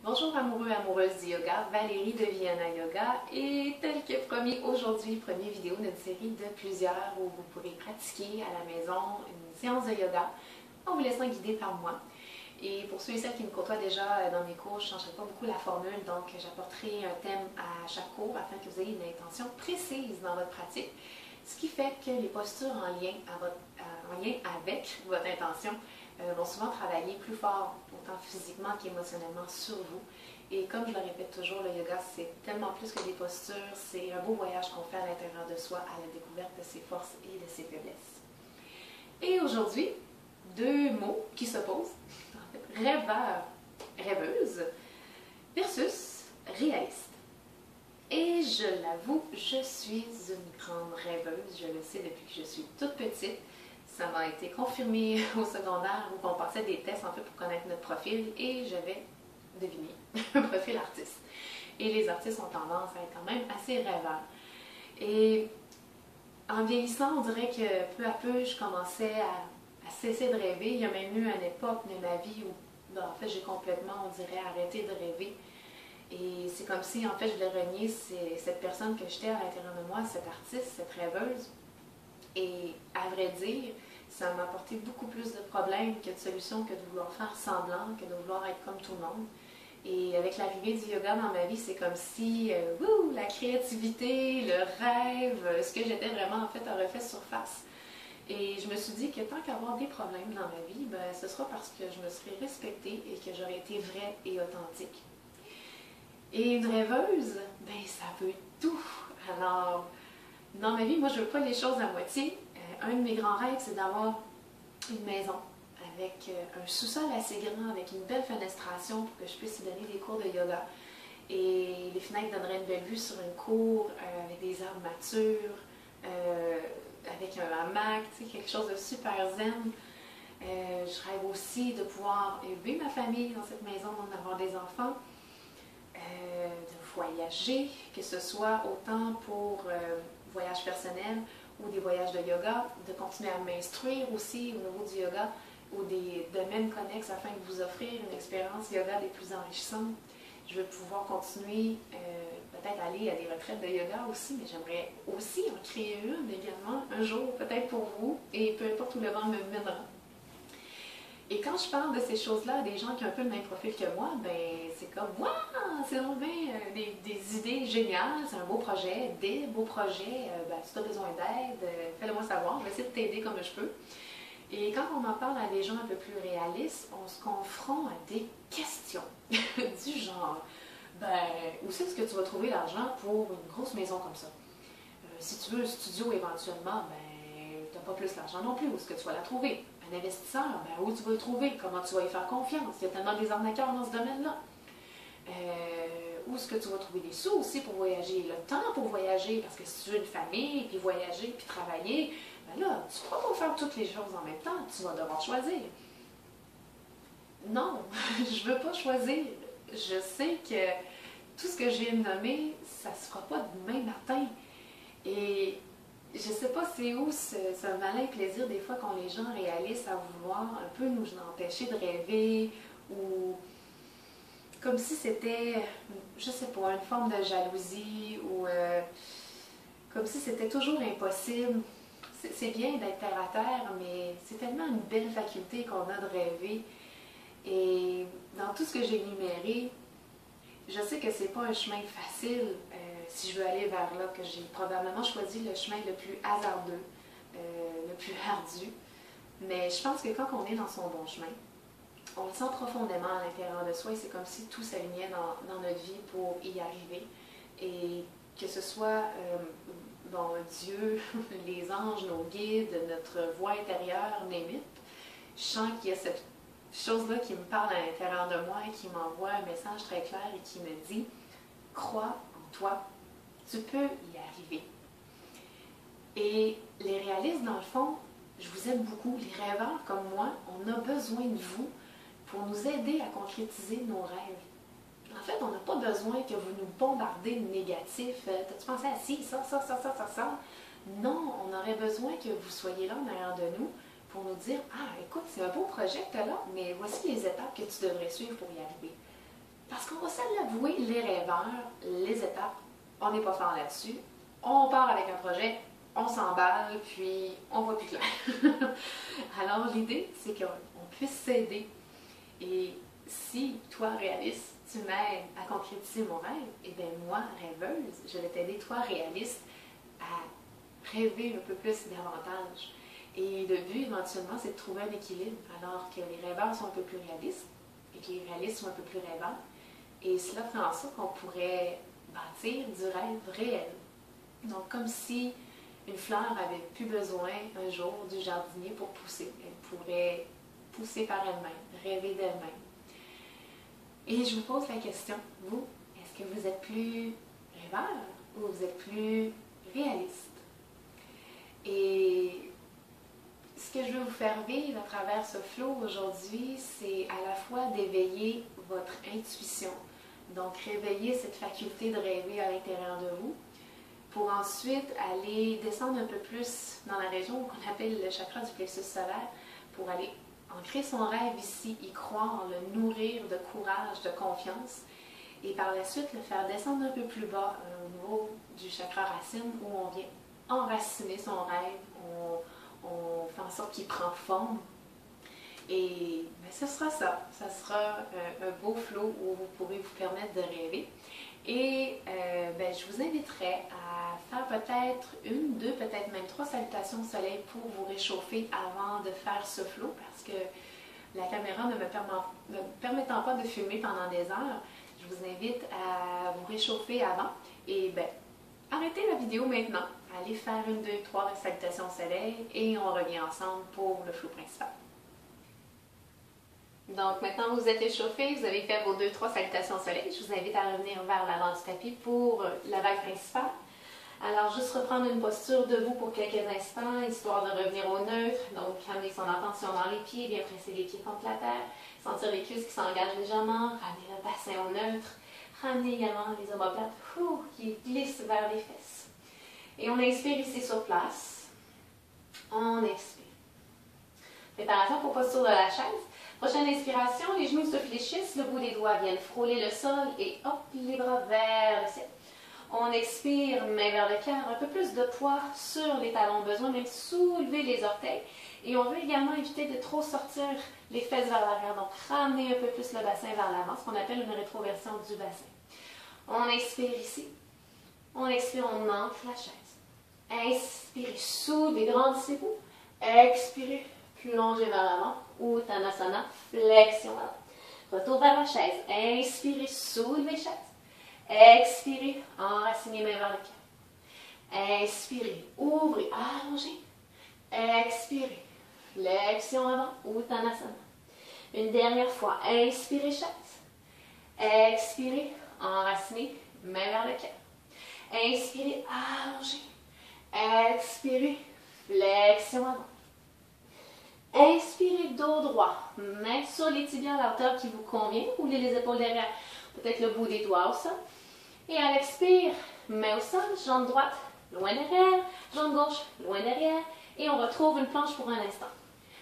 Bonjour amoureux et amoureuses du yoga, Valérie de Vienna Yoga et tel que promis aujourd'hui, première vidéo d'une série de plusieurs où vous pourrez pratiquer à la maison une séance de yoga en vous laissant guider par moi. Et pour ceux et celles qui me côtoient déjà dans mes cours, je ne changerai pas beaucoup la formule, donc j'apporterai un thème à chaque cours afin que vous ayez une intention précise dans votre pratique, ce qui fait que les postures en lien avec votre intention vont souvent travailler plus fort, autant physiquement qu'émotionnellement sur vous. Et comme je le répète toujours, le yoga, c'est tellement plus que des postures, c'est un beau voyage qu'on fait à l'intérieur de soi à la découverte de ses forces et de ses faiblesses. Et aujourd'hui, deux mots qui s'opposent, en fait, rêveur, rêveuse, versus réaliste. Et je l'avoue, je suis une grande rêveuse, je le sais depuis que je suis toute petite. Ça m'a été confirmé au secondaire où on passait des tests en fait pour connaître notre profil et j'avais deviné un profil artiste. Et les artistes ont tendance à être quand même assez rêveurs. Et en vieillissant, on dirait que peu à peu, je commençais à cesser de rêver. Il y a même eu une époque de ma vie où, en fait, j'ai complètement, on dirait, arrêté de rêver. Et c'est comme si, en fait, je voulais renier cette personne que j'étais à l'intérieur de moi, cette artiste, cette rêveuse. Et à vrai dire, ça m'a apporté beaucoup plus de problèmes que de solutions, que de vouloir faire semblant, que de vouloir être comme tout le monde. Et avec l'arrivée du yoga dans ma vie, c'est comme si la créativité, le rêve, ce que j'étais vraiment en fait a refait surface. Et je me suis dit que tant qu'avoir des problèmes dans ma vie, ben, ce sera parce que je me serais respectée et que j'aurais été vraie et authentique. Et une rêveuse, ben ça veut tout. Alors, dans ma vie, moi, je veux pas les choses à moitié. Un de mes grands rêves, c'est d'avoir une maison avec un sous-sol assez grand, avec une belle fenestration pour que je puisse y donner des cours de yoga. Et les fenêtres donneraient une belle vue sur une cour avec des arbres matures, avec un hamac, quelque chose de super zen. Je rêve aussi de pouvoir élever ma famille dans cette maison, d'avoir des enfants, de voyager, que ce soit autant pour voyages personnels ou des voyages de yoga, de continuer à m'instruire aussi au niveau du yoga ou des domaines connexes afin de vous offrir une expérience yoga des plus enrichissantes. Je veux pouvoir continuer, peut-être aller à des retraites de yoga aussi, mais j'aimerais aussi en créer une également un jour, peut-être pour vous, et peu importe où le vent me mènera. Et quand je parle de ces choses-là à des gens qui ont un peu le même profil que moi, ben c'est comme, waouh, c'est vraiment des idées géniales, c'est un beau projet, des beaux projets, ben, si tu as besoin d'aide, fais-le moi savoir, je vais essayer de t'aider comme je peux. Et quand on en parle à des gens un peu plus réalistes, on se confronte à des questions du genre, ben, où c'est que tu vas trouver l'argent pour une grosse maison comme ça? Si tu veux un studio éventuellement, ben, tu n'as pas plus l'argent non plus, où est-ce que tu vas la trouver? Un investisseur, ben, où tu vas le trouver? Comment tu vas y faire confiance? Il y a tellement des arnaqueurs dans ce domaine-là. Où est-ce que tu vas trouver des sous aussi pour voyager? Le temps pour voyager, parce que si tu veux une famille, puis voyager, puis travailler, ben là, tu ne pourras pas faire toutes les choses en même temps, tu vas devoir choisir. Non, je ne veux pas choisir. Je sais que tout ce que j'ai nommé, ça ne se fera pas demain matin. Et je ne sais pas c'est où ce malin plaisir des fois quand les gens réalisent à vouloir un peu nous empêcher de rêver ou comme si c'était, je sais pas, une forme de jalousie ou comme si c'était toujours impossible. C'est bien d'être terre à terre, mais c'est tellement une belle faculté qu'on a de rêver. Et dans tout ce que j'ai énuméré, je sais que c'est pas un chemin facile si je veux aller vers là, que j'ai probablement choisi le chemin le plus hasardeux, le plus ardu. Mais je pense que quand on est dans son bon chemin, on le sent profondément à l'intérieur de soi et c'est comme si tout s'alignait dans notre vie pour y arriver. Et que ce soit bon, Dieu, les anges, nos guides, notre voix intérieure, name je sens qu'il y a cette chose-là qui me parle à l'intérieur de moi et qui m'envoie un message très clair et qui me dit « Crois en toi, tu peux y arriver. » Et les réalistes, dans le fond, je vous aime beaucoup. Les rêveurs comme moi, on a besoin de vous pour nous aider à concrétiser nos rêves. En fait, on n'a pas besoin que vous nous bombardez de négatifs. T'as-tu pensé à ci, ça? Non, on aurait besoin que vous soyez là en arrière de nous pour nous dire « Ah, écoute, c'est un beau projet que tu as là, mais voici les étapes que tu devrais suivre pour y arriver. » Parce qu'on va se l'avouer, les rêveurs, les étapes, on n'est pas fort là-dessus. On part avec un projet, on s'emballe, puis on voit plus clair. Alors l'idée, c'est qu'on puisse s'aider. Et si, toi, réaliste, tu m'aides à concrétiser mon rêve, et bien moi, rêveuse, je vais t'aider, toi, réaliste, à rêver un peu plus davantage. Et le but, éventuellement, c'est de trouver un équilibre, alors que les rêveurs sont un peu plus réalistes, et que les réalistes sont un peu plus rêveurs. Et cela ferait en sorte qu'on pourrait bâtir du rêve réel. Donc, comme si une fleur avait plus besoin un jour du jardinier pour pousser. Elle pourrait pousser par elle-même, rêver d'elle-même. Et je vous pose la question, vous, est-ce que vous êtes plus rêveur ou vous êtes plus réaliste? Et ce que je veux vous faire vivre à travers ce flow aujourd'hui, c'est à la fois d'éveiller votre intuition, donc réveiller cette faculté de rêver à l'intérieur de vous, pour ensuite aller descendre un peu plus dans la région qu'on appelle le chakra du plexus solaire, pour aller ancrer son rêve ici, y croire, le nourrir de courage, de confiance, et par la suite le faire descendre un peu plus bas au niveau du chakra racine, où on vient enraciner son rêve, on fait en sorte qu'il prend forme. Et ben, ce sera ça. Ça sera un beau flow où vous pourrez vous permettre de rêver. Et ben, je vous inviterai à faire peut-être une, deux, peut-être même trois salutations au soleil pour vous réchauffer avant de faire ce flow, parce que la caméra ne me permettant pas de filmer pendant des heures, je vous invite à vous réchauffer avant. Et ben, arrêtez la vidéo maintenant, allez faire une, deux, trois salutations au soleil et on revient ensemble pour le flow principal. Donc maintenant vous êtes échauffé, vous avez fait vos 2-3 salutations au soleil. Je vous invite à revenir vers l'avant du tapis pour la vague principale. Alors juste reprendre une posture debout pour quelques instants, histoire de revenir au neutre. Donc amener son attention dans les pieds, bien presser les pieds contre la terre. Sentir les cuisses qui s'engagent légèrement, ramener le bassin au neutre. Ramener également les omoplates qui glissent vers les fesses. Et on inspire ici sur place. On expire. Préparation pour posture de la chaise. Prochaine inspiration, les genoux se fléchissent, le bout des doigts viennent frôler le sol et hop, les bras vers le ciel. On expire, main vers le cœur, un peu plus de poids sur les talons, besoin même soulever les orteils. Et on veut également éviter de trop sortir les fesses vers l'arrière, donc ramener un peu plus le bassin vers l'avant, ce qu'on appelle une rétroversion du bassin. On inspire ici, on expire, on ancre la chaise. Inspirez, soulevez, grandissez-vous. Expirez, plongez vers l'avant, Uttanasana, flexion avant. Retour vers la chaise. Inspirez, soulevez chaise. Expirez, enracinez main vers le cœur. Inspirez, ouvrez, allongez. Expirez, flexion avant, Uttanasana. Une dernière fois, inspirez chaise. Expirez, enracinez, main vers le cœur. Inspirez, allongez. Expirez, flexion avant. Inspirez, dos droit, main sur les tibias à la hauteur qui vous convient, roulez les épaules derrière, peut-être le bout des doigts au sol. Et à l'expire, main au sol, jambe droite, loin derrière, jambe gauche, loin derrière, et on retrouve une planche pour un instant.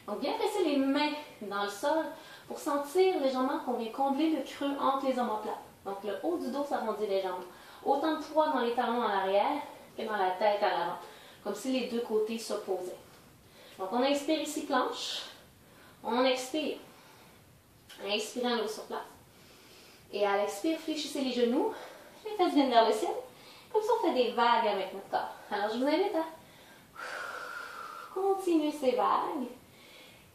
Donc bien presser les mains dans le sol pour sentir légèrement qu'on vient combler le creux entre les omoplates. Donc le haut du dos s'arrondit légèrement. Autant de poids dans les talons en arrière que dans la tête à l'avant, comme si les deux côtés s'opposaient. Donc, on inspire ici, planche. On expire. Inspirez à nouveau sur place. Et à l'expire, fléchissez les genoux. Les fesses viennent vers le ciel. Comme ça, on fait des vagues avec notre corps. Alors, je vous invite à continuer ces vagues.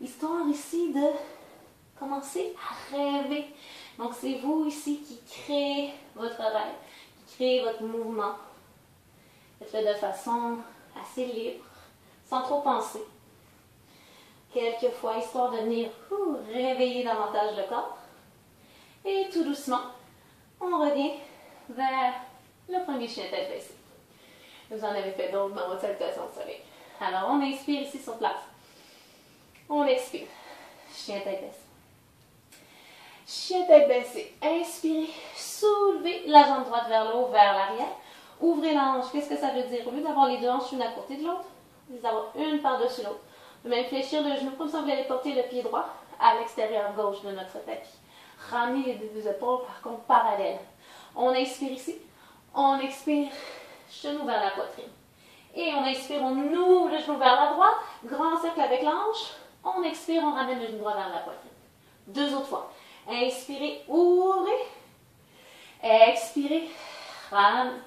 Histoire ici de commencer à rêver. Donc, c'est vous ici qui créez votre rêve, qui créez votre mouvement. Faites-le de façon assez libre, sans trop penser. Quelquefois, histoire de venir réveiller davantage le corps. Et tout doucement, on revient vers le premier chien tête baissée. Vous en avez fait d'autres dans votre salutation au soleil. Alors, on inspire ici sur place. On expire. Chien tête baissée. Chien tête baissée. Inspirez. Soulevez la jambe droite vers le haut, vers l'arrière. Ouvrez la hanche. Qu'est-ce que ça veut dire? Au lieu d'avoir les deux hanches une à côté de l'autre, vous allez avoir une par-dessus l'autre. Vous pouvez même fléchir le genou comme ça, vous allez porter le pied droit à l'extérieur gauche de notre tapis. Ramenez les deux épaules par contre parallèles. On inspire ici. On expire, genou vers la poitrine. Et on inspire, on ouvre le genou vers la droite. Grand cercle avec l'anche. On expire, on ramène le genou droit vers la poitrine. Deux autres fois. Inspirez, ouvrez. Expirez, ramenez.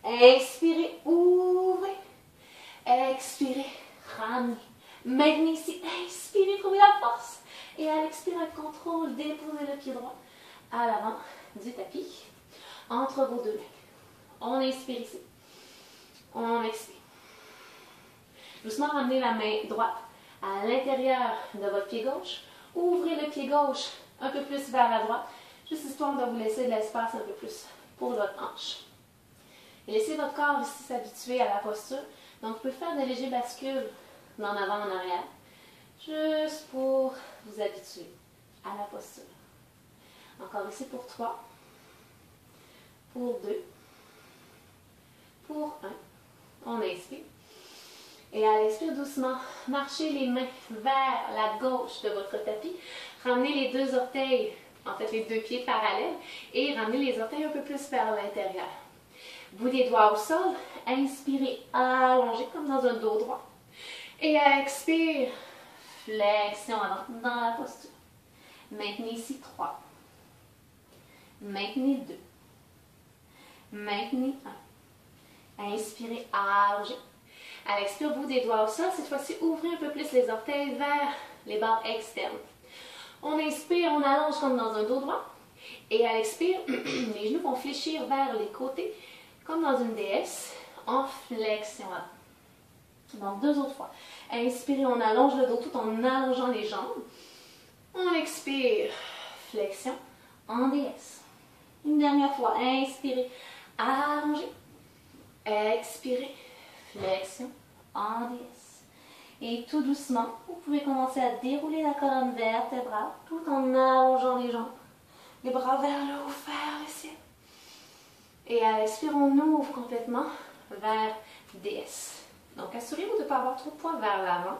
Inspirez, ouvrez. Expirez, ramenez. Maintenez ici. Inspirez, trouvez la force. Et à l'expire, avec contrôle, déposez le pied droit à l'avant du tapis, entre vos deux mains. On inspire ici. On expire. Doucement, ramenez la main droite à l'intérieur de votre pied gauche. Ouvrez le pied gauche un peu plus vers la droite, juste histoire de vous laisser de l'espace un peu plus pour votre hanche. Et laissez votre corps ici s'habituer à la posture. Donc, vous pouvez faire de légers bascules d'en avant en arrière, juste pour vous habituer à la posture. Encore ici pour 3, pour 2, pour 1. On inspire. Et à l'expire, doucement, marchez les mains vers la gauche de votre tapis. Ramenez les deux orteils, en fait les deux pieds parallèles, et ramenez les orteils un peu plus vers l'intérieur. Bout des doigts au sol. Inspirez, allongez comme dans un dos droit. Et expire, flexion avant dans la posture. Maintenez ici 3. Maintenez 2. Maintenez 1. Inspirez, allongez. À l'expire, bout des doigts au sol. Cette fois-ci, ouvrez un peu plus les orteils vers les barres externes. On inspire, on allonge comme dans un dos droit. Et à l'expire, les genoux vont fléchir vers les côtés, comme dans une déesse, en flexion avant. Donc, deux autres fois. Inspirez, on allonge le dos tout en allongeant les jambes. On expire, flexion, en déesse. Une dernière fois, inspirez, allongez. Expirez, flexion, en déesse. Et tout doucement, vous pouvez commencer à dérouler la colonne vertébrale tout en allongeant les jambes. Les bras vers le haut, vers le ciel. Et à l'expire, on ouvre complètement vers déesse. Donc, assurez-vous de ne pas avoir trop de poids vers l'avant,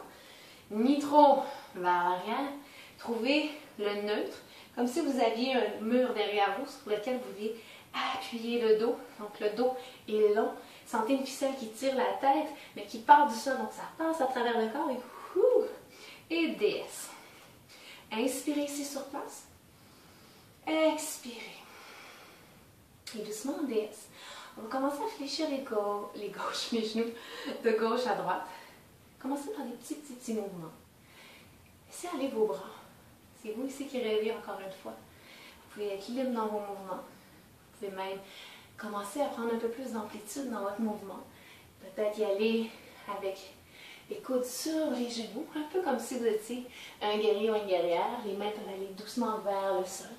ni trop vers l'arrière. Trouvez le neutre, comme si vous aviez un mur derrière vous sur lequel vous vouliez appuyer le dos. Donc, le dos est long. Sentez une ficelle qui tire la tête, mais qui part du sol. Donc, ça passe à travers le corps et déesse. Inspirez ici sur place. Expirez. Et doucement, déesse. On va commencer à fléchir les genoux de gauche à droite. Commencez par des petits mouvements. Laissez aller vos bras. C'est vous ici qui rêvez encore une fois. Vous pouvez être libre dans vos mouvements. Vous pouvez même commencer à prendre un peu plus d'amplitude dans votre mouvement. Peut-être y aller avec les coudes sur les genoux, un peu comme si vous étiez un guerrier ou une guerrière. Les mains peuvent aller doucement vers le sol.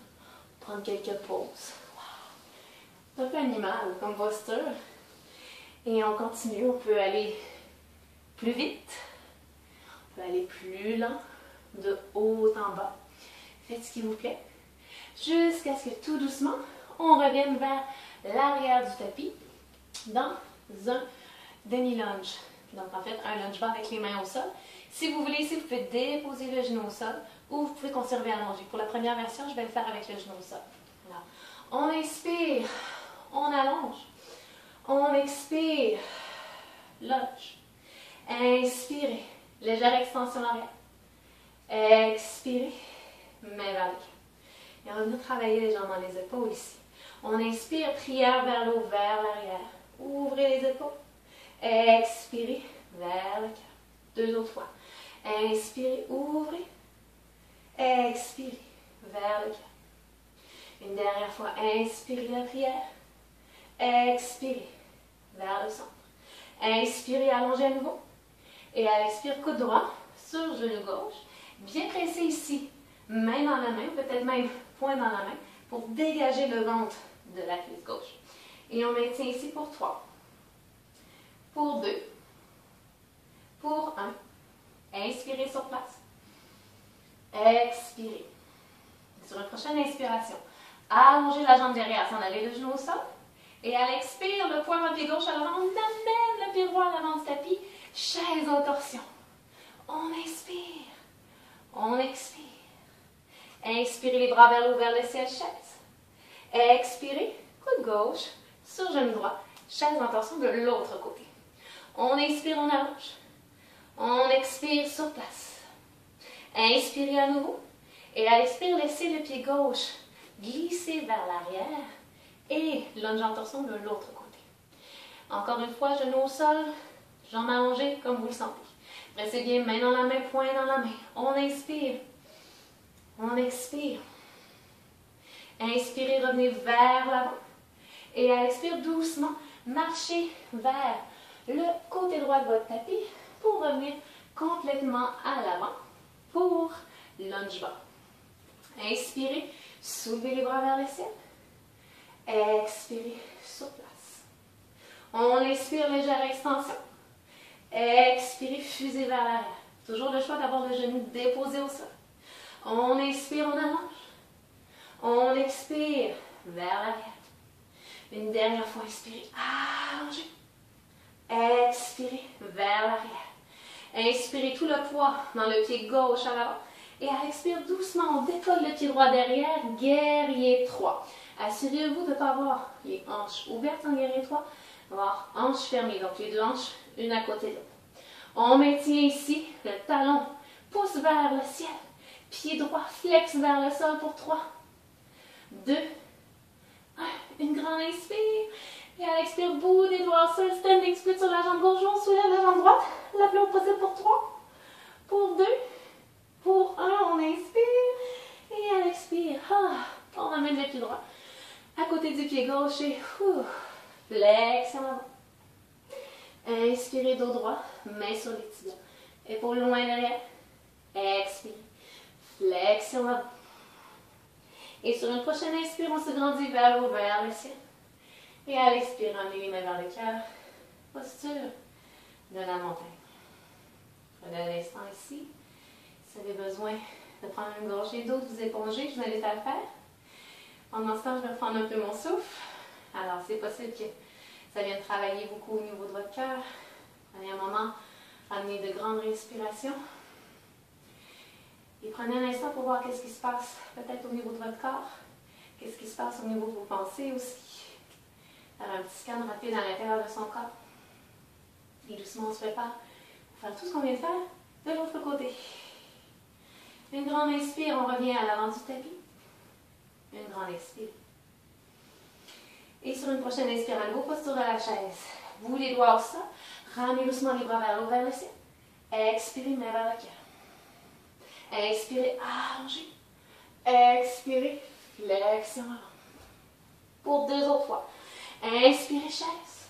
Prendre quelques pauses. C'est un peu animal comme posture. Et on continue, on peut aller plus vite, on peut aller plus lent, de haut en bas. Faites ce qui vous plaît. Jusqu'à ce que tout doucement, on revienne vers l'arrière du tapis dans un demi-lunge. Donc en fait, un lunge bas avec les mains au sol. Si vous voulez ici, vous pouvez déposer le genou au sol ou vous pouvez conserver allongé. Pour la première version, je vais le faire avec le genou au sol. Alors, on inspire. On allonge. On expire. Lunge. Inspirez. Légère extension arrière. Expirez. Main vers le cœur. Et on va venir travailler les jambes dans les épaules ici. On inspire, prière vers le haut, vers l'arrière. Ouvrez les épaules. Expirez vers le cœur. Deux autres fois. Inspirez, ouvrez. Expirez vers le cœur. Une dernière fois. Inspirez la prière. Expirez vers le centre. Inspirez, allongez à nouveau. Et à l'expire, coude droit sur genou gauche. Bien pressé ici, main dans la main, peut-être même poing dans la main, pour dégager le ventre de la cuisse gauche. Et on maintient ici pour 3, pour 2, pour 1. Inspirez sur place. Expirez. Sur une prochaine inspiration, allongez la jambe derrière, s'en aller le genou au sol. Et à l'expire, le poing dans le pied gauche à l'avant, on amène le pied droit à l'avant du tapis, chaise en torsion. On inspire, on expire. Inspirez les bras vers le haut, vers le ciel, chaise. Expirez, coude gauche sur genou droit, chaise en torsion de l'autre côté. On inspire, on allonge. On expire sur place. Inspirez à nouveau. Et à l'expire, laissez le pied gauche glisser vers l'arrière et lunge en torsion de l'autre côté. Encore une fois, genou au sol, jambes allongées comme vous le sentez. Restez bien, main dans la main, poing dans la main. On inspire. On expire. Inspirez, revenez vers l'avant. Et à l'expire, doucement, marchez vers le côté droit de votre tapis pour revenir complètement à l'avant pour lunge bas. Inspirez, soulevez les bras vers le ciel. Expirez sur place. On inspire, légère extension. Expirez, fusez vers l'arrière. Toujours le choix d'avoir le genou déposé au sol. On inspire, on allonge. On expire vers l'arrière. Une dernière fois, inspirez, allongez. Expirez vers l'arrière. Inspirez tout le poids dans le pied gauche à l'avant. Et à l'expire, doucement, on décolle le pied droit derrière, guerrier 3. Assurez-vous de ne pas avoir les hanches ouvertes en guerrier 3, avoir hanches fermées, donc les deux hanches, une à côté de l'autre. On maintient ici, le talon pousse vers le ciel, pied droit flex vers le sol pour 3, 2, 1, une grande inspire. Et à l'expire, bout des doigts au sol, standing split sur la jambe gauche, on soulève la jambe droite, la plus haut possible pour 3, pour 2, pour 1, on inspire, et à l'expire, on ramène le pied droit à côté du pied gauche et flexion avant. Inspirez, dos droit, main sur les tibias, épaules loin derrière, expire, flexion avant. Et sur une prochaine inspire, on se grandit vers le haut, vers le ciel. Et à l'expire, ramenez les mains vers le cœur, posture de la montagne. Prenez un instant ici. Si vous avez besoin de prendre une gorgée d'eau, de vous éponger, je vous invite à le faire. Pendant ce temps, je vais reprendre un peu mon souffle. Alors, c'est possible que ça vienne travailler beaucoup au niveau de votre cœur. Prenez un moment, ramenez de grandes respirations. Et prenez un instant pour voir qu'est-ce qui se passe peut-être au niveau de votre corps. Qu'est-ce qui se passe au niveau de vos pensées aussi. Faire un petit scan rapide à l'intérieur de son corps. Et doucement, on se prépare pour faire tout ce qu'on vient de faire de l'autre côté. Une grande inspire, on revient à l'avant du tapis. Une grande expire. Et sur une prochaine inspire, à nouveau, posture de la chaise. Vous les doigts au sol. Ramenez doucement les bras vers le haut, vers le ciel. Expirez, main vers le cœur. Inspirez, allongez. Expirez, flexion avant. Pour 2 autres fois. Inspirez, chaise.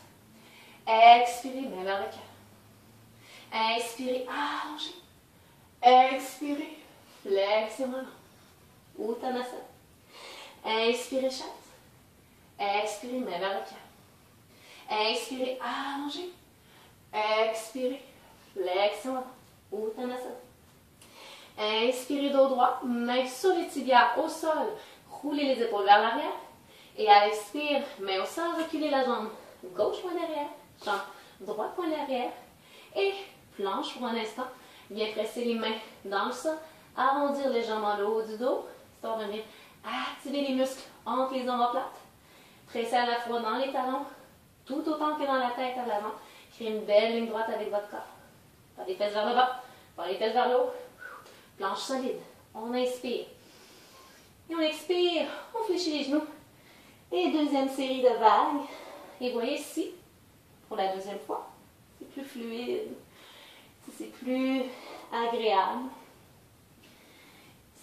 Expirez, main vers le cœur. Inspirez, allongez. Expirez, flexion avant. Uttanasana. Inspirez, chaise. Expirez, main vers le cœur. Inspirez, allongez. Expirez, flexion avant. Uttanasana. Inspirez, dos droit, main sur les tibias au sol. Roulez les épaules vers l'arrière. Et à l'expire, main au sol, reculez la jambe gauche, point derrière. Jambe droite, point derrière. Et planche pour un instant. Bien presser les mains dans le sol. Arrondir les jambes en haut du dos. Histoire de venir activer les muscles entre les omoplates. Presser à la fois dans les talons, tout autant que dans la tête à l'avant. Créer une belle ligne droite avec votre corps. Pas les fesses vers le bas, pas les fesses vers le haut. Planche solide. On inspire. Et on expire. On fléchit les genoux. Et deuxième série de vagues. Et voyez ici, pour la deuxième fois, c'est plus fluide. C'est plus agréable.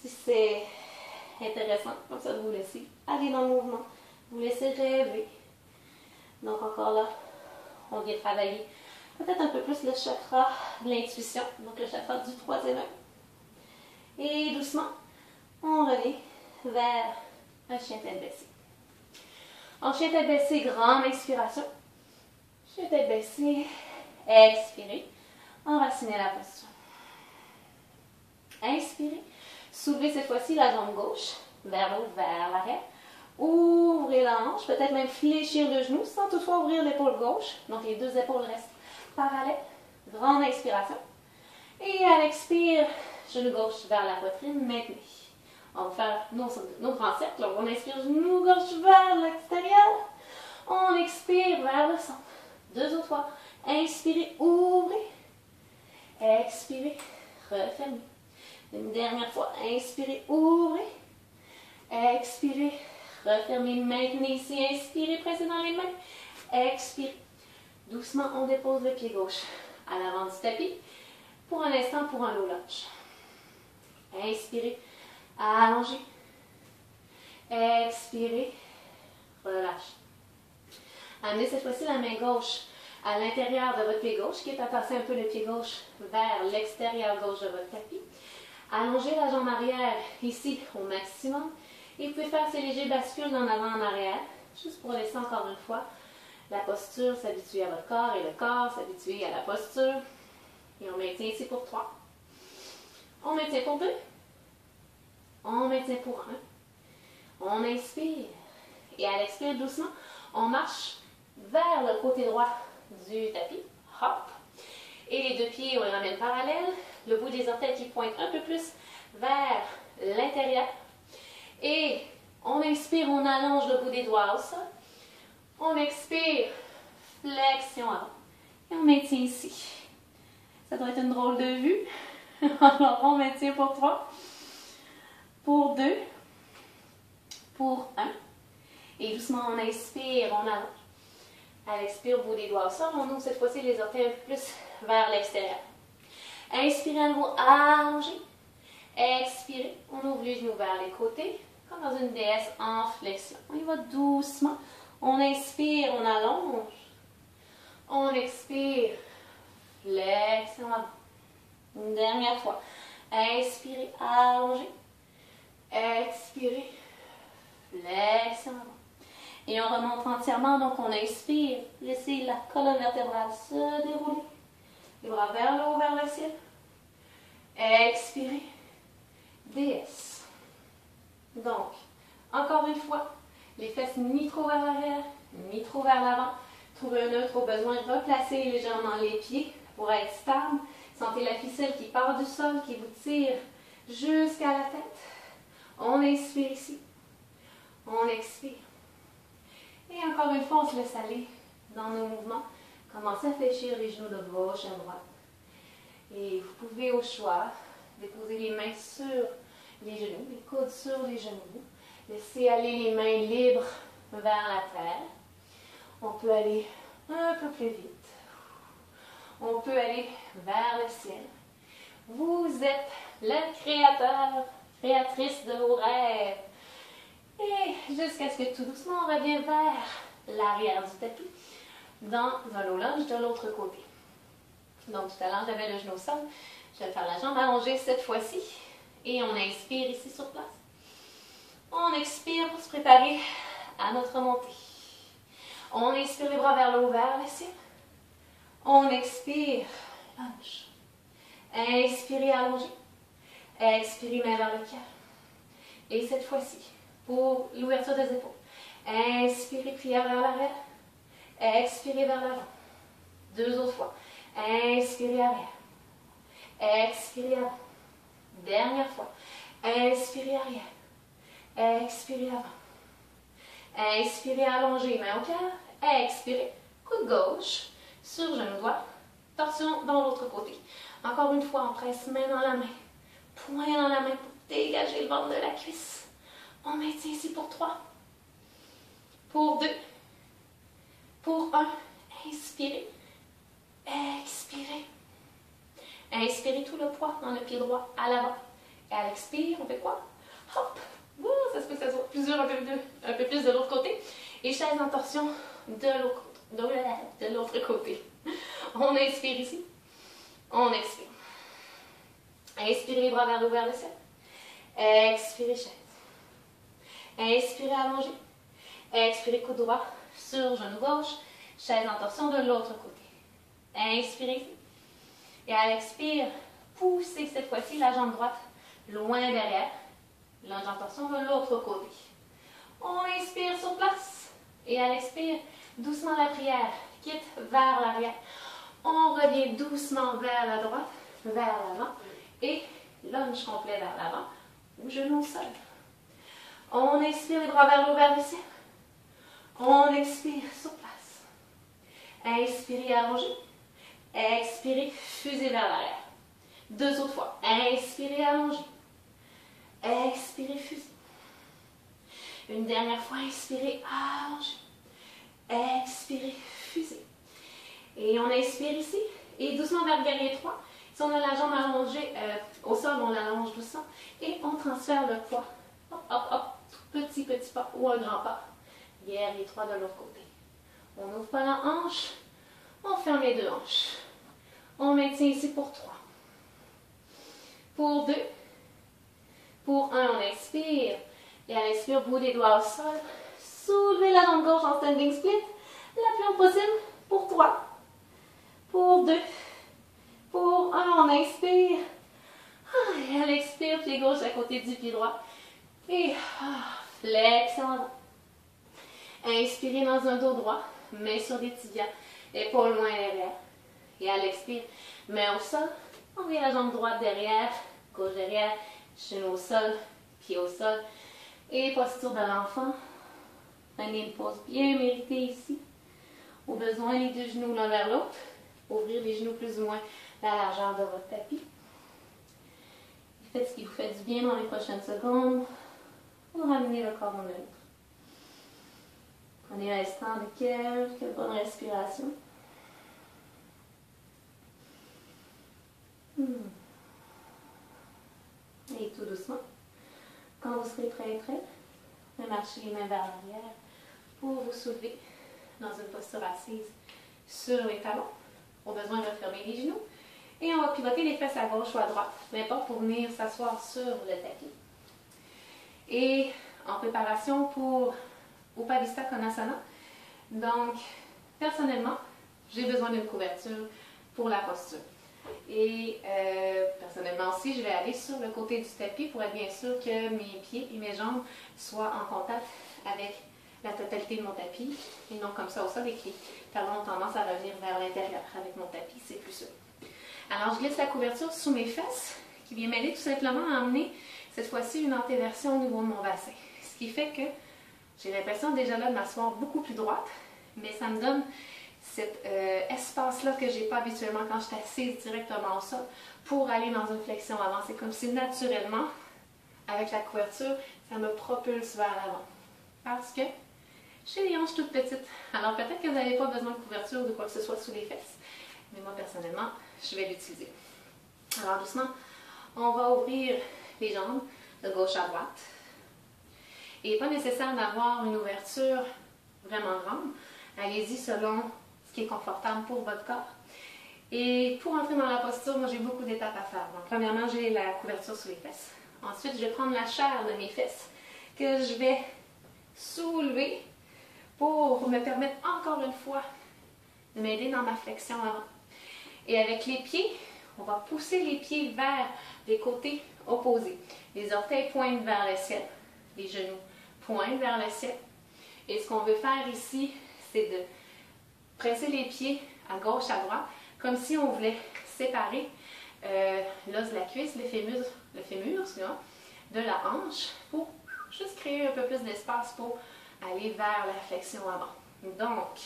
Si c'est intéressant, comme ça, de vous laisser aller dans le mouvement. Vous laissez rêver. Donc encore là, on vient travailler peut-être un peu plus le chakra de l'intuition, donc le chakra du 3e œil. Et doucement, on revient vers un chien tête baissée. En chien tête baissée, grande inspiration. Chien tête baissée, expirez. Enracinez la posture. Inspirez. Soulevez cette fois-ci la jambe gauche vers le haut, vers l'arrière. Ouvrez la hanche, peut-être même fléchir le genou sans toutefois ouvrir l'épaule gauche. Donc les deux épaules restent parallèles. Grande inspiration. Et à l'expire, genou gauche vers la poitrine. Maintenez. On va faire nos grands cercles. On inspire genou gauche vers l'extérieur. On expire vers le centre. 2 autres fois. Inspirez, ouvrez. Expirez, refermez. Une dernière fois. Inspirez, ouvrez. Expirez, refermez. Maintenez ici. Inspirez, pressez dans les mains. Expirez. Doucement, on dépose le pied gauche à l'avant du tapis. Pour un instant, pour un low lunge. Inspirez, allongez. Expirez, relâchez. Amenez cette fois-ci la main gauche à l'intérieur de votre pied gauche, qui est à tasser un peu le pied gauche vers l'extérieur gauche de votre tapis. Allongez la jambe arrière ici au maximum. Et vous pouvez faire ces légers bascules d'en avant en arrière, juste pour laisser encore une fois la posture s'habituer à votre corps et le corps s'habituer à la posture. Et on maintient ici pour 3. On maintient pour 2. On maintient pour 1. On inspire. Et à l'expire doucement, on marche vers le côté droit du tapis. Hop. Et les deux pieds, on les ramène parallèles. Le bout des orteils qui pointe un peu plus vers l'intérieur. Et on inspire, on allonge le bout des doigts au sol. On expire, flexion avant. Et on maintient ici. Ça doit être une drôle de vue. Alors, on maintient pour 3, pour 2, pour 1. Et doucement, on inspire, on allonge. À l'expire, bout des doigts au sol, on ouvre cette fois-ci les orteils un peu plus vers l'extérieur. Inspirez à nouveau, allongez. Expirez, on ouvre les genoux vers les côtés, comme dans une déesse en flexion. On y va doucement. On inspire, on allonge. On expire, flexion avant. Une dernière fois. Inspirez, allongez. Expirez, flexion avant. Et on remonte entièrement, donc on inspire. Laissez la colonne vertébrale se dérouler. Les bras vers le haut, vers le ciel. Expirez. DS. Donc, encore une fois, les fesses ni trop vers l'arrière, ni trop vers l'avant. Trouvez un neutre au besoin. Replacez légèrement les pieds pour être stable. Sentez la ficelle qui part du sol, qui vous tire jusqu'à la tête. On inspire ici. On expire. Et encore une fois, on se laisse aller dans nos mouvements. Commencez à fléchir les genoux de gauche à droite. Et vous pouvez au choix déposer les mains sur les genoux, les coudes sur les genoux. Laissez aller les mains libres vers la terre. On peut aller un peu plus vite. On peut aller vers le ciel. Vous êtes le créateur, créatrice de vos rêves. Et jusqu'à ce que tout doucement on revienne vers l'arrière du tapis dans un low lunge de l'autre côté. Donc tout à l'heure j'avais le genou au sol. Je vais faire la jambe allongée cette fois-ci. Et on inspire ici sur place. On expire pour se préparer à notre montée. On inspire les bras vers le haut, vers le ciel. On expire, lunge. Inspirez, allongez. Expirez, main vers le cœur. Et cette fois-ci, pour l'ouverture des épaules. Inspirez, prière vers l'arrière. Expirez vers l'avant. 2 autres fois. Inspirez, arrière. Expirez, avant. Dernière fois. Inspirez, arrière. Expirez, avant. Inspirez, allongez, main au cœur. Expirez, coude gauche sur genou droit. Torsion dans l'autre côté. Encore une fois, on presse main dans la main. Poing dans la main pour dégager le ventre de la cuisse. On maintient ici pour 3. Pour 2. Pour 1. Inspirez. Expirez. Inspirez tout le poids dans le pied droit à l'avant. Et à l'expire, on fait quoi? Hop! Ça se peut que ça soit plusieurs un peu plus de l'autre côté. Et chaise en torsion de l'autre côté. On inspire ici. On expire. Inspirez les bras vers le haut, vers le ciel. Expirez chaise. Inspirez allongé. Expirez coude droit sur genou gauche. Chaise en torsion de l'autre côté. Inspirez ici. Et à l'expire, poussez cette fois-ci la jambe droite loin derrière. Lunge en torsion de l'autre côté. On inspire sur place. Et à l'expire, doucement la prière quitte vers l'arrière. On revient doucement vers la droite, vers l'avant. Et lunge complet vers l'avant. ou genou au sol. On inspire, les bras vers le haut, vers le ciel. On expire sur place. Inspirez, allongez. Expirez, fusez vers l'arrière. 2 autres fois. Inspirez, allongez. Expirez, fusez. Une dernière fois, inspirez, allongez. Expirez, fusez. Et on inspire ici. Et doucement vers le guerrier 3. Si on a la jambe allongée au sol, on l'allonge doucement. Et on transfère le poids. Hop, hop, hop. Petit pas ou un grand pas. Guerrier 3 de l'autre côté. On n'ouvre pas la hanche. On ferme les 2 hanches. On maintient ici pour 3. Pour 2. Pour 1, on expire. Et à l'expire, bout des doigts au sol. Soulevez la jambe gauche en standing split. La plus haut possible. Pour 3. Pour 2. Pour 1, on inspire. Et à l'expire, pied gauche à côté du pied droit. Et flexion avant. Inspirez dans un dos droit. Main sur les tibias. Épaules loin derrière. Et à l'expire, main au sol. Envoyez la jambe droite derrière. Gauche derrière. Genou au sol. Pied au sol. Et posture de l'enfant. Prenez une pause bien méritée ici. Au besoin, les 2 genoux l'un vers l'autre. Ouvrir les genoux plus ou moins la largeur de votre tapis. Faites ce qui vous fait du bien dans les prochaines secondes. Pour ramener le corps au neutre. Prenez l'instant de quelques bonnes respirations. Et tout doucement, quand vous serez prêt, marchez les mains vers l'arrière pour vous soulever dans une posture assise sur les talons. Au besoin, refermer les genoux. Et on va pivoter les fesses à gauche ou à droite, peu importe, pour venir s'asseoir sur le tapis. Et en préparation pour Upavista Konasana, donc personnellement, j'ai besoin d'une couverture pour la posture. Et personnellement aussi, je vais aller sur le côté du tapis pour être bien sûr que mes pieds et mes jambes soient en contact avec la totalité de mon tapis et non comme ça au sol et que les talons ont tendance à revenir vers l'intérieur avec mon tapis, c'est plus sûr. Alors je glisse la couverture sous mes fesses qui vient m'aider tout simplement à emmener cette fois-ci une antéversion au niveau de mon bassin. Ce qui fait que j'ai l'impression déjà là de m'asseoir beaucoup plus droite, mais ça me donne cet espace-là que je n'ai pas habituellement quand je suis assise directement au sol pour aller dans une flexion avant. C'est comme si naturellement, avec la couverture, ça me propulse vers l'avant. Parce que j'ai les hanches toutes petites. Alors peut-être que vous n'avez pas besoin de couverture ou de quoi que ce soit sous les fesses. Mais moi, personnellement, je vais l'utiliser. Alors doucement, on va ouvrir les jambes de gauche à droite. Il n'est pas nécessaire d'avoir une ouverture vraiment grande. Allez-y selon ce qui est confortable pour votre corps. Et pour entrer dans la posture, moi j'ai beaucoup d'étapes à faire. Donc premièrement, j'ai la couverture sous les fesses. Ensuite, je vais prendre la chair de mes fesses que je vais soulever pour me permettre encore une fois de m'aider dans ma flexion avant. Et avec les pieds, on va pousser les pieds vers les côtés opposés. Les orteils pointent vers le ciel, les genoux pointent vers le ciel. Et ce qu'on veut faire ici, c'est de presser les pieds à gauche, à droite, comme si on voulait séparer l'os de la cuisse, le fémur de la hanche, pour juste créer un peu plus d'espace pour aller vers la flexion avant. Donc,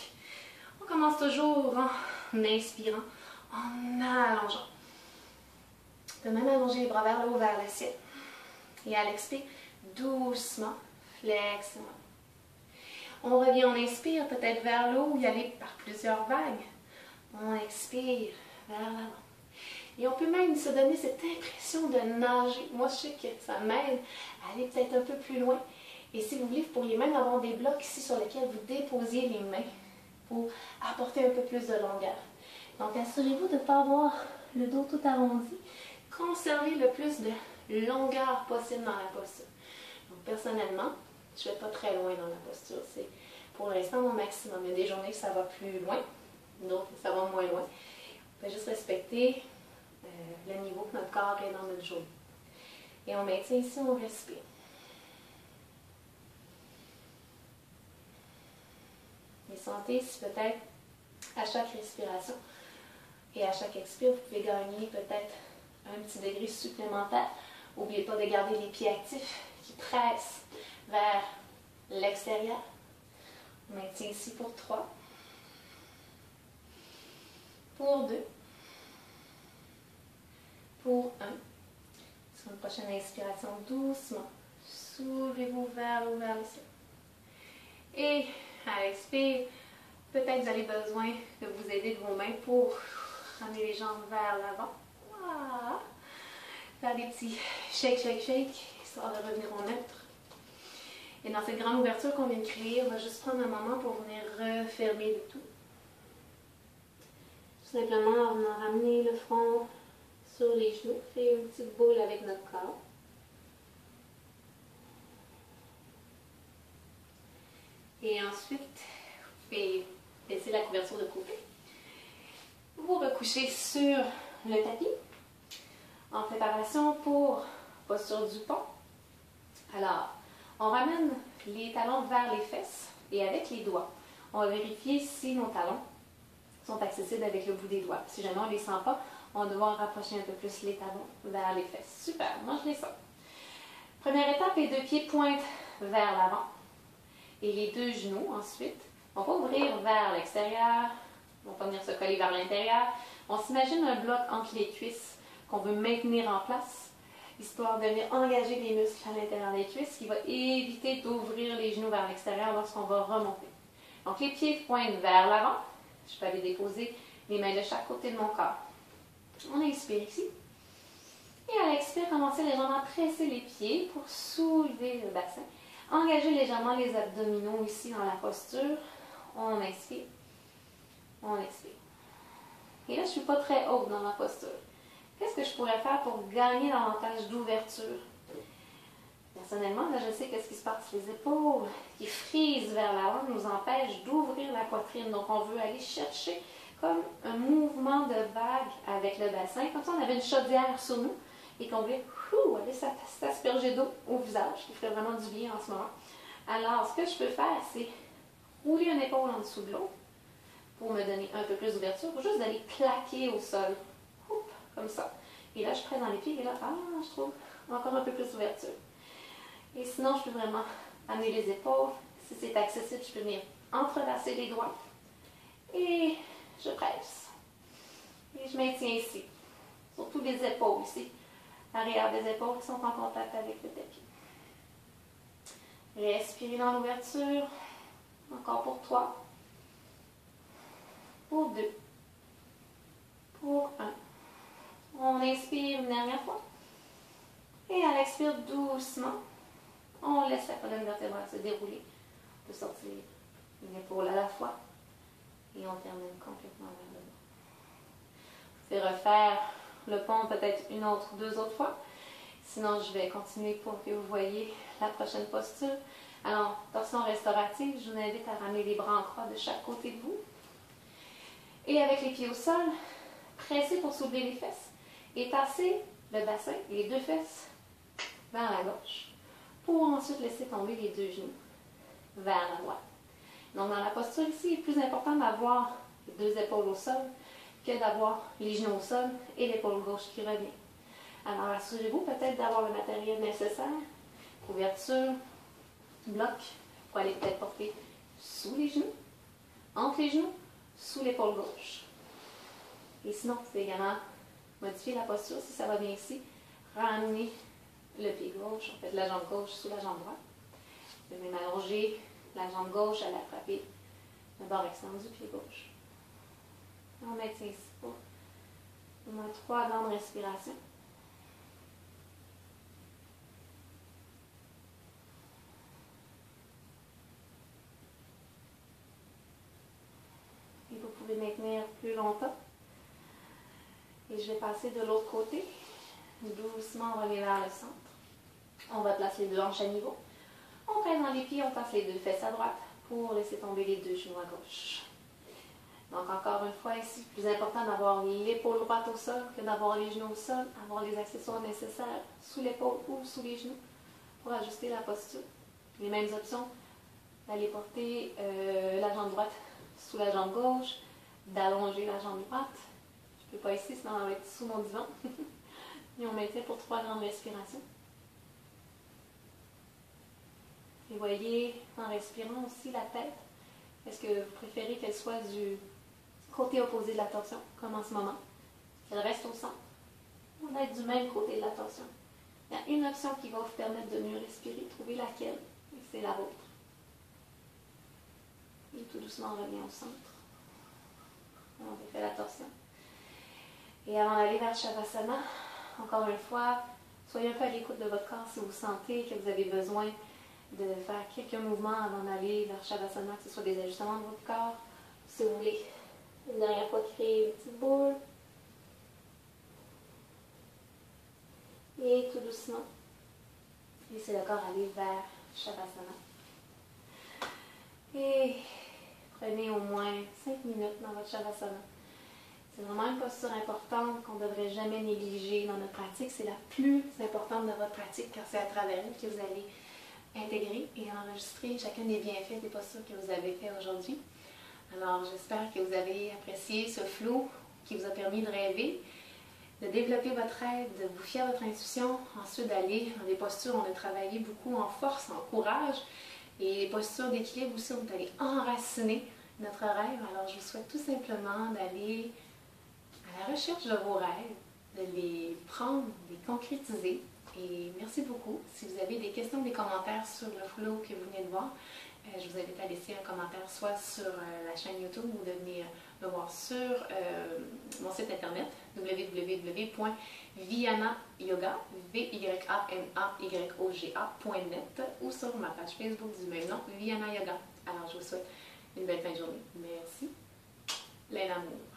on commence toujours en inspirant, en allongeant. De même allonger les bras vers le haut, vers le ciel. Et à l'expire, doucement, flexion. On revient, on inspire peut-être vers le haut, y aller par plusieurs vagues. On expire vers l'avant. Et on peut même se donner cette impression de nager. Moi, je sais que ça m'aide à aller peut-être un peu plus loin. Et si vous voulez, vous pourriez même avoir des blocs ici sur lesquels vous déposiez les mains pour apporter un peu plus de longueur. Donc, assurez-vous de ne pas avoir le dos tout arrondi. Conservez le plus de longueur possible dans la posture. Donc, personnellement, je ne vais pas très loin dans la posture. C'est pour l'instant mon maximum. Il y a des journées que ça va plus loin, d'autres ça va moins loin. On peut juste respecter le niveau que notre corps est dans notre journée. Et on maintient ici, on respire. Et sentez si peut-être à chaque respiration et à chaque expire, vous pouvez gagner peut-être un petit degré supplémentaire N'oubliez pas de garder les pieds actifs qui pressent vers l'extérieur. On maintient ici pour 3. Pour 2. Pour 1. Sur une prochaine inspiration, doucement, soulevez-vous vers le ciel. Et à l'expire, peut-être vous avez besoin de vous aider de vos mains pour ramener les jambes vers l'avant. Voilà. Faire des petits shake, shake, shake, histoire de revenir au neutre. Et dans cette grande ouverture qu'on vient de créer, on va juste prendre un moment pour venir refermer le tout. Tout simplement, on va ramener le front sur les genoux, créer une petite boule avec notre corps. Et ensuite, vous pouvez laisser la couverture de côté. Vous recouchez sur le tapis en préparation pour posture du pont. Alors, on ramène les talons vers les fesses et avec les doigts, on va vérifier si nos talons sont accessibles avec le bout des doigts. Si jamais on ne les sent pas, on va devoir rapprocher un peu plus les talons vers les fesses. Super, moi je les sens. Première étape, les deux pieds pointent vers l'avant. Et les deux genoux, ensuite, on va ouvrir vers l'extérieur. On va venir se coller vers l'intérieur. On s'imagine un bloc entre les cuisses qu'on veut maintenir en place, histoire de venir engager les muscles à l'intérieur des cuisses, qui va éviter d'ouvrir les genoux vers l'extérieur lorsqu'on va remonter. Donc les pieds pointent vers l'avant. Je peux aller déposer les mains de chaque côté de mon corps. On inspire ici. Et à l'expire, commencez légèrement à presser les pieds pour soulever le bassin. Engagez légèrement les abdominaux ici dans la posture. On inspire. On expire. Et là, je ne suis pas très haute dans ma posture. Qu'est-ce que je pourrais faire pour gagner davantage d'ouverture? Personnellement, là, je sais qu'est-ce qui se passe. Les épaules qui frisent vers l'avant nous empêchent d'ouvrir la poitrine. Donc, on veut aller chercher comme un mouvement de vague avec le bassin. Comme ça, on avait une chaudière sur nous et qu'on voulait aller s'asperger d'eau au visage, qui ferait vraiment du bien en ce moment. Alors, ce que je peux faire, c'est rouler une épaule en dessous de l'autre pour me donner un peu plus d'ouverture, ou juste d'aller claquer au sol. Comme ça. Et là, je presse dans les pieds et là, je trouve encore un peu plus d'ouverture. Et sinon, je peux vraiment amener les épaules. Si c'est accessible, je peux venir entrelacer les doigts. Et je presse. Et je maintiens ici. Surtout les épaules ici. L'arrière des épaules qui sont en contact avec le tapis. Respirez dans l'ouverture. Encore pour 3. Pour 2. Pour 1. On inspire une dernière fois. Et à l'expire, doucement, on laisse la colonne vertébrale se dérouler. On peut sortir une épaule à la fois. Et on termine complètement vers le bas. Vous pouvez refaire le pont peut-être deux autres fois. Sinon, je vais continuer pour que vous voyez la prochaine posture. Alors, torsion restaurative, je vous invite à ramener les bras en croix de chaque côté de vous. Et avec les pieds au sol, pressez pour soulever les fesses. Et tasser le bassin, les deux fesses, vers la gauche, pour ensuite laisser tomber les deux genoux vers la droite. Donc, dans la posture ici, il est plus important d'avoir les deux épaules au sol que d'avoir les genoux au sol et l'épaule gauche qui revient. Alors, assurez-vous peut-être d'avoir le matériel nécessaire, couverture, bloc, pour aller peut-être porter sous les genoux, entre les genoux, sous l'épaule gauche. Et sinon, vous pouvez également modifier la posture si ça va bien ici. Ramener le pied gauche, en fait la jambe gauche sous la jambe droite. Vous pouvez même allonger la jambe gauche à la frapper le bord externe du pied gauche. On maintient ici pour au moins 3 grandes respirations. Et vous pouvez maintenir plus longtemps. Et je vais passer de l'autre côté. Doucement, on revient vers le centre. On va placer les deux hanches à niveau. On presse dans les pieds, on passe les deux fesses à droite pour laisser tomber les deux genoux à gauche. Donc encore une fois ici, plus important d'avoir l'épaule droite au sol que d'avoir les genoux au sol, avoir les accessoires nécessaires sous l'épaule ou sous les genoux pour ajuster la posture. Les mêmes options, d'aller porter la jambe droite sous la jambe gauche, d'allonger la jambe droite. Je ne peux pas ici, sinon on va être sous mon divan. Et on maintient pour 3 grandes respirations. Et voyez, en respirant aussi la tête, est-ce que vous préférez qu'elle soit du côté opposé de la torsion, comme en ce moment? Qu'elle reste au centre? Ou d'être du même côté de la torsion? Il y a une option qui va vous permettre de mieux respirer. Trouvez laquelle, et c'est la vôtre. Et tout doucement, on revient au centre. On défait la torsion. Et avant d'aller vers Shavasana, encore une fois, soyez un peu à l'écoute de votre corps si vous sentez que vous avez besoin de faire quelques mouvements avant d'aller vers Shavasana, que ce soit des ajustements de votre corps. Si vous voulez, une dernière fois, créer une petite boule. Et tout doucement, laissez le corps aller vers Shavasana. Et prenez au moins 5 minutes dans votre Shavasana. C'est vraiment une posture importante qu'on ne devrait jamais négliger dans notre pratique. C'est la plus importante de votre pratique car c'est à travers elle que vous allez intégrer et enregistrer chacun des bienfaits des postures que vous avez fait aujourd'hui. Alors j'espère que vous avez apprécié ce flow qui vous a permis de rêver, de développer votre rêve, de vous fier à votre intuition, ensuite d'aller dans des postures où on a travaillé beaucoup en force, en courage, et les postures d'équilibre aussi, on est allé enraciner notre rêve. Alors je vous souhaite tout simplement d'aller à la recherche de vos rêves, de les prendre, de les concrétiser. Et merci beaucoup. Si vous avez des questions, des commentaires sur le flow que vous venez de voir, je vous invite à laisser un commentaire soit sur la chaîne YouTube ou de venir me voir sur mon site internet www.vianayoga.net ou sur ma page Facebook du même nom, Viana Yoga. Alors je vous souhaite une belle fin de journée. Merci. Plein d'amour.